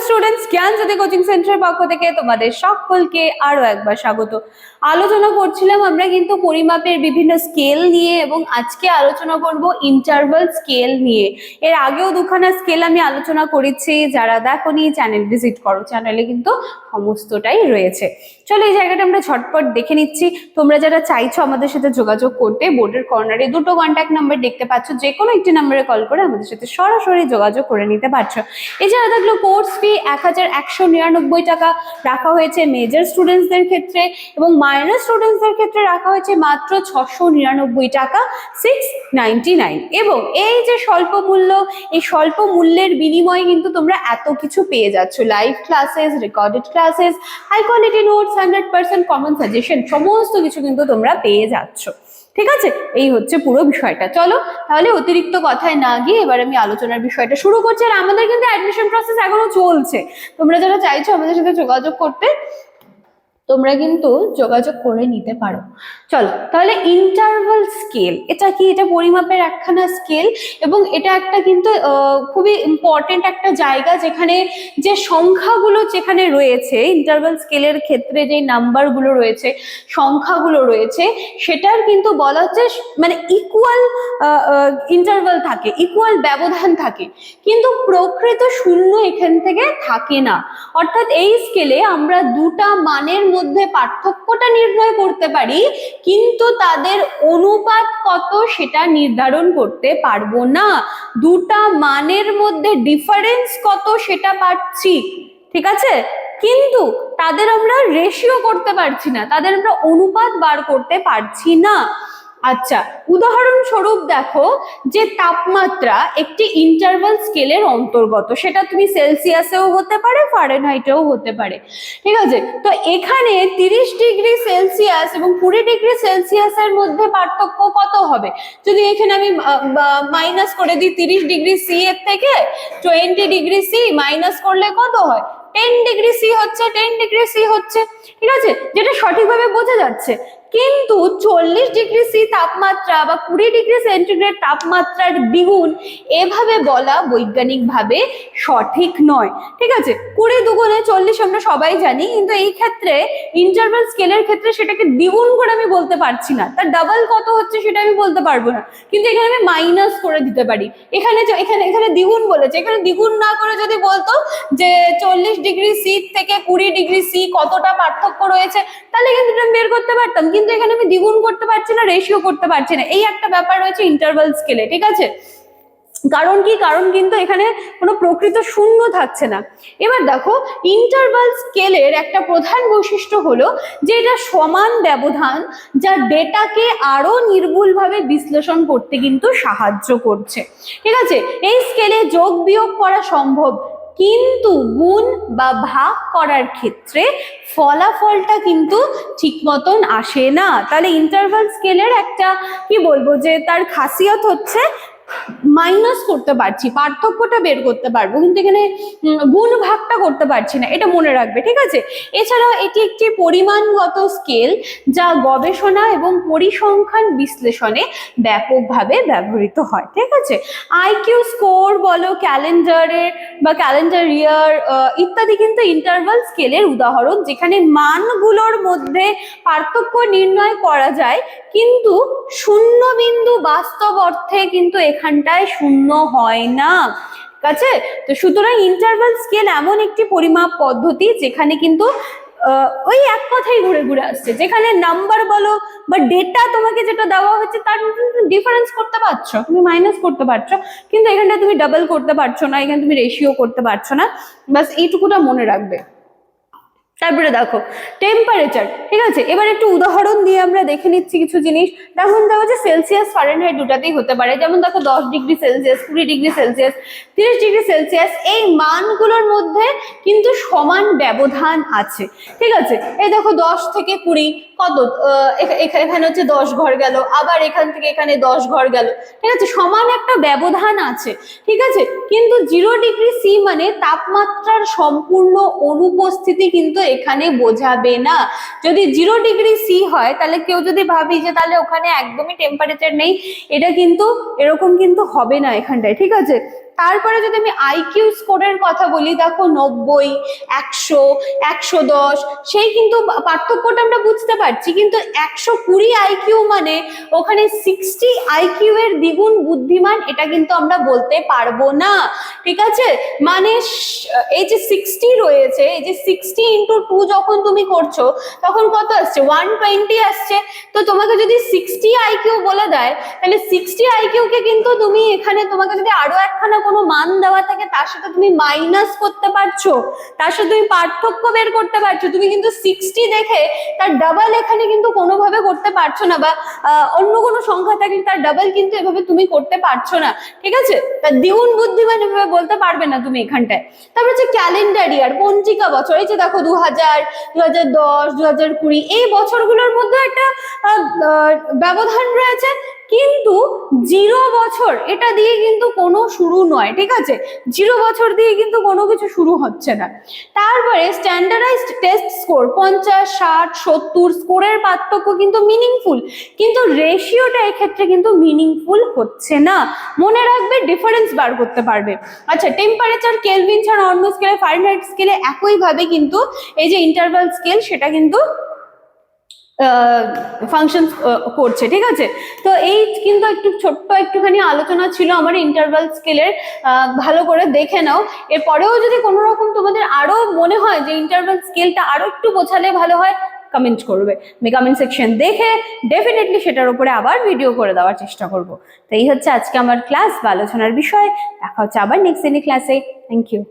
Students, জ্ঞানজ্যোতি coaching সেন্টারের পক্ষ থেকে তোমাদের সকলকে আরো একবার স্বাগত। আলোচনা করছিলাম আমরা কিন্তু পরিমাপের বিভিন্ন স্কেল নিয়ে, এবং আজকে আলোচনা করব ইন্টারভাল স্কেল নিয়ে। এর আগেও দুখানা স্কেল আমি আলোচনা করেছি, যারা দেখোনি চ্যানেল ভিজিট করো, চ্যানেলে কিন্তু সমস্তটাই রয়েছে। চলো এই জায়গাটা আমরা ঝটপট দেখে নিচ্ছি। তোমরা যারা চাইছো আমাদের সাথে যোগাযোগ করতে, বোর্ডের কর্নারে দুটো কন্ট্যাক্ট নাম্বার দেখতে পাচ্ছ, যে কোনো একটি নাম্বারে কল করে আমাদের সাথে সরাসরি যোগাযোগ করে নিতে পারছো। এছাড়া দেখলো কোর্স ফি 1199 টাকা রাখা হয়েছে মেজর স্টুডেন্টসদের ক্ষেত্রে, এবং মাইনর স্টুডেন্টসদের ক্ষেত্রে রাখা হয়েছে মাত্র 699 টাকা 699। এবং এই যে স্বল্প মূল্য, এই স্বল্প মূল্যের বিনিময়ে কিন্তু তোমরা এত কিছু পেয়ে যাচ্ছ: live classes, recorded classes, high quality notes, 100% common suggestion, সমস্ত কিছু কিন্তু তোমরা পেয়ে যাচ্ছ। ঠিক আছে, এই হচ্ছে পুরো বিষয়টা। চলো তাহলে অতিরিক্ত কথায় না গিয়ে এবার আমি আলোচনার বিষয়টা শুরু করছি। আর আমাদের কিন্তু অ্যাডমিশন প্রসেস এখনো চলছে। তোমরা যারা চাইছো আমাদের সাথে যোগাযোগ করতে, তোমরা কিন্তু যোগাযোগ করে নিতে পারো। চলো তাহলে ইন্টারভাল স্কেল এটা কি? এটা পরিমাপের একখানা স্কেল, এবং এটা একটা কিন্তু খুবই ইম্পর্টেন্ট একটা জায়গা, যেখানে যে সংখ্যাগুলো যেখানে রয়েছে ইন্টারভাল স্কেলের ক্ষেত্রে, যে নাম্বারগুলো রয়েছে, সংখ্যাগুলো রয়েছে, সেটার কিন্তু বলা হচ্ছে মানে ইকুয়াল ইন্টারভাল থাকে, ইকুয়াল ব্যবধান থাকে, কিন্তু প্রকৃত শূন্য এখান থেকে থাকে না। অর্থাৎ এই স্কেলে আমরা দুটা মানের মধ্যে পার্থক্যটা নির্ণয় করতে পারি, কিন্তু তাদের অনুপাত কত সেটা নির্ধারণ করতে পারবো না। দুটা মানের মধ্যে ডিফারেন্স কত সেটা পাচ্ছি, ঠিক আছে, কিন্তু তাদের আমরা রেশিও করতে পারছি না, তাদের আমরা অনুপাত বার করতে পারছি না। আচ্ছা, উদাহরণস্বরূপ দেখো যে তাপমাত্রা একটি ইন্টারভাল স্কেলের অন্তর্গত, সেটা তুমি সেলসিয়াসেও হতে পারে, ফারেনহাইটেও হতে পারে। ঠিক আছে, তো এখানে 30 ডিগ্রি সেলসিয়াস এবং 20 ডিগ্রি সেলসিয়াসের মধ্যে পার্থক্য কত হবে? যদি এখানে আমি মাইনাস করে দিই 30 ডিগ্রি সি এর থেকে 20 ডিগ্রি সি মাইনাস করলে কত হয়? 10 ডিগ্রি সি হচ্ছে, 10 ডিগ্রি সি হচ্ছে। ঠিক আছে, যেটা সঠিকভাবে বোঝা যাচ্ছে। কিন্তু 40 ডিগ্রি সি তাপমাত্রা বা 20 ডিগ্রি সেন্টিগ্রেড তাপমাত্রার দ্বিগুণ, এভাবে বলা বৈজ্ঞানিকভাবে সঠিক নয়। ঠিক আছে, 20 দুগুণে 40 আমরা সবাই জানি, কিন্তু এই ক্ষেত্রে ইন্টারভাল স্কেলের ক্ষেত্রে সেটাকে দ্বিগুণ করে আমি বলতে পারছি না, তার ডাবল কত হচ্ছে সেটা আমি বলতে পারবো না, কিন্তু এখানে আমি মাইনাস করে দিতে পারি। এখানে এখানে দ্বিগুণ বলেছে, এখানে দ্বিগুণ না করে যদি বলতো যে 40 ডিগ্রি সি থেকে 20 ডিগ্রি সি কতটা পার্থক্য রয়েছে, তাহলে কিন্তু আমি বের করতে পারতাম, কিন্তু এখানে আমি দ্বিগুণ করতে পারছি না, রেশিও করতে পারছি না। এই একটা ব্যাপার রয়েছে ইন্টারভাল স্কেলে। ঠিক আছে, কারণ কি? কারণ কিন্তু এখানে কোনো প্রকৃত শূন্য থাকছে না। এবার দেখো, ইন্টারভাল স্কেলের একটা প্রধান বৈশিষ্ট্য হলো যে এটা সমান ব্যবধান, যা ডেটাকে আরো নির্ভুলভাবে বিশ্লেষণ করতে কিন্তু সাহায্য করছে। ঠিক আছে, এই স্কেলে যোগ বিয়োগ করা সম্ভব, কিন্তু গুণ বা ভাগ করার ক্ষেত্রে ফলাফলটা কিন্তু ঠিক মতন আসে না। তাহলে ইন্টারভাল স্কেলের একটা কি বলবো, যে তার খাসিয়ত হচ্ছে মাইনাস করতে পারছি, পার্থক্যটা বের করতে পারবো, কিন্তু এখানে গুণ ভাগটা করতে পারছি না, এটা মনে রাখবে। ঠিক আছে, এছাড়াও এটি একটি পরিমাণগত স্কেল, যা গবেষণা এবং পরিসংখ্যান বিশ্লেষণে ব্যাপকভাবে ব্যবহৃত হয়। ঠিক আছে, আইকিউ স্কোর বলো, ক্যালেন্ডারের বা ক্যালেন্ডার ইয়ার ইত্যাদি কিন্তু ইন্টারভাল স্কেলের উদাহরণ, যেখানে মানগুলোর মধ্যে পার্থক্য নির্ণয় করা যায়, কিন্তু শূন্য বিন্দু বাস্তব অর্থে কিন্তু এখানটায় শূন্য হয় না। ঠিক আছে, তো সুতরাং ইন্টারভাল স্কেল এমন একটি পরিমাপ পদ্ধতি যেখানে কিন্তু ওই এক কথাই ঘুরে ঘুরে আসছে, যেখানে নাম্বার বলো বা ডেটা তোমাকে যেটা দেওয়া হচ্ছে তার ডিফারেন্স করতে পারছো, তুমি মাইনাস করতে পারছো, কিন্তু এখানটা তুমি ডাবল করতে পারছো না, এখানে তুমি রেশিও করতে পারছো না। বাস এইটুকুটা মনে রাখবে। তারপরে দেখো টেম্পারেচার। ঠিক আছে, এবার একটু উদাহরণ দিয়ে আমরা দেখে নিচ্ছি কিছু জিনিস। দেখুন, দেখো যে সেলসিয়াস ফারেনহাইট দুটাতেই হতে পারে, যেমন দেখো 10 degree Celsius, 20 degree Celsius, 30 degree Celsius, এই মানগুলোর মধ্যে কিন্তু সমান ব্যবধান আছে। ঠিক আছে, এই দেখো 10 থেকে 20 কত, এখানে হচ্ছে 10 ঘর গেল, আবার এখান থেকে এখানে 10 ঘর গেল। ঠিক আছে, সমান একটা ব্যবধান আছে। ঠিক আছে, কিন্তু 0 ডিগ্রি সি মানে তাপমাত্রার সম্পূর্ণ অনুপস্থিতি কিন্তু এখানে বোঝাবে না। যদি 0 ডিগ্রি সি হয়, তাহলে কেউ যদি ভাবি যে তাহলে ওখানে একদমই টেম্পারেচার নেই, এটা কিন্তু এরকম কিন্তু হবে না এখানটায়। ঠিক আছে, তারপরে যদি আমি আইকিউ স্কোরের কথা বলি, দেখো 90, 100, 110, সেই কিন্তু পার্থক্যটা আমরা বুঝতে পারছি। কিন্তু 120 আইকিউ মানে ওখানে 60 আইকিউ এর দ্বিগুণ বুদ্ধিমান, এটা কিন্তু আমরা বলতে পারবো না, ঠিক আছে? মানে এই যে 60 রয়েছে, এই যে 60 × 2 যখন তুমি করছো তখন কত আসছে? 120 আসছে। তো তোমাকে যদি 60 আইকিউ বলে দেয়, তাহলে 60 আইকিউ কে কিন্তু তুমি এখানে, তোমাকে যদি আরো একখানা কোনো মান দেওয়া থাকে তার সাথে তুমি মাইনাস করতে পারছো, তার সাথে তুমি পার্থক্য বের করতে পারছো। তুমি কিন্তু 60 দেখে তার ডাবল এখানে কিন্তু কোনোভাবে করতে পারছো না, বা অন্য কোনো সংখ্যা থাকলে তার ডাবল কিন্তু এভাবে তুমি করতে পারছো না, ঠিক আছে? তার দ্বিগুণ বুদ্ধিমান এভাবে বলতে পারবে না তুমি এখানটায়। তারপর হচ্ছে ক্যালেন্ডার ইয়ার, পঞ্জিকা বছর। এই যে দেখো 2000, 2010, 2020 এই বছরগুলোর মধ্যে একটা ব্যবধান রয়েছে, কিন্তু 0 বছর এটা দিয়ে কিন্তু কোনো শুরু নয়, ঠিক আছে? 0 বছর দিয়ে কিন্তু কোনো কিছু শুরু হচ্ছে না। তারপরে স্ট্যান্ডার্ডাইজড টেস্ট স্কোর 50, 60, 70 স্কোরের পার্থক্য কিন্তু মিনিংফুল, কিন্তু রেশিওটা এক্ষেত্রে কিন্তু মিনিংফুল হচ্ছে না। মনে রাখবে, ডিফারেন্স বার করতে পারবে। আচ্ছা, টেম্পারেচার কেলভিন ছাড়া অন্য স্কেলে, ফারেনহাইট স্কেলে একইভাবে কিন্তু এই যে ইন্টারভাল স্কেল সেটা কিন্তু ফাংশন করছে, ঠিক আছে? তো এই কিন্তু একটু ছোট্ট একটুখানি আলোচনা ছিল আমার ইন্টারভাল স্কেলের, ভালো করে দেখে নাও। এরপরেও যদি কোনো রকম তোমাদের আরো মনে হয় যে ইন্টারভাল স্কেলটা আরো একটু বোঝালে ভালো হয়, কমেন্ট করবে। আমি কমেন্ট সেকশন দেখে ডেফিনেটলি সেটার উপরে আবার ভিডিও করে দেওয়ার চেষ্টা করব। তো এই হচ্ছে আজকে আমার ক্লাস বা আলোচনার বিষয়। দেখা হচ্ছে আবার নেক্সট দিনের ক্লাসে। Thank you.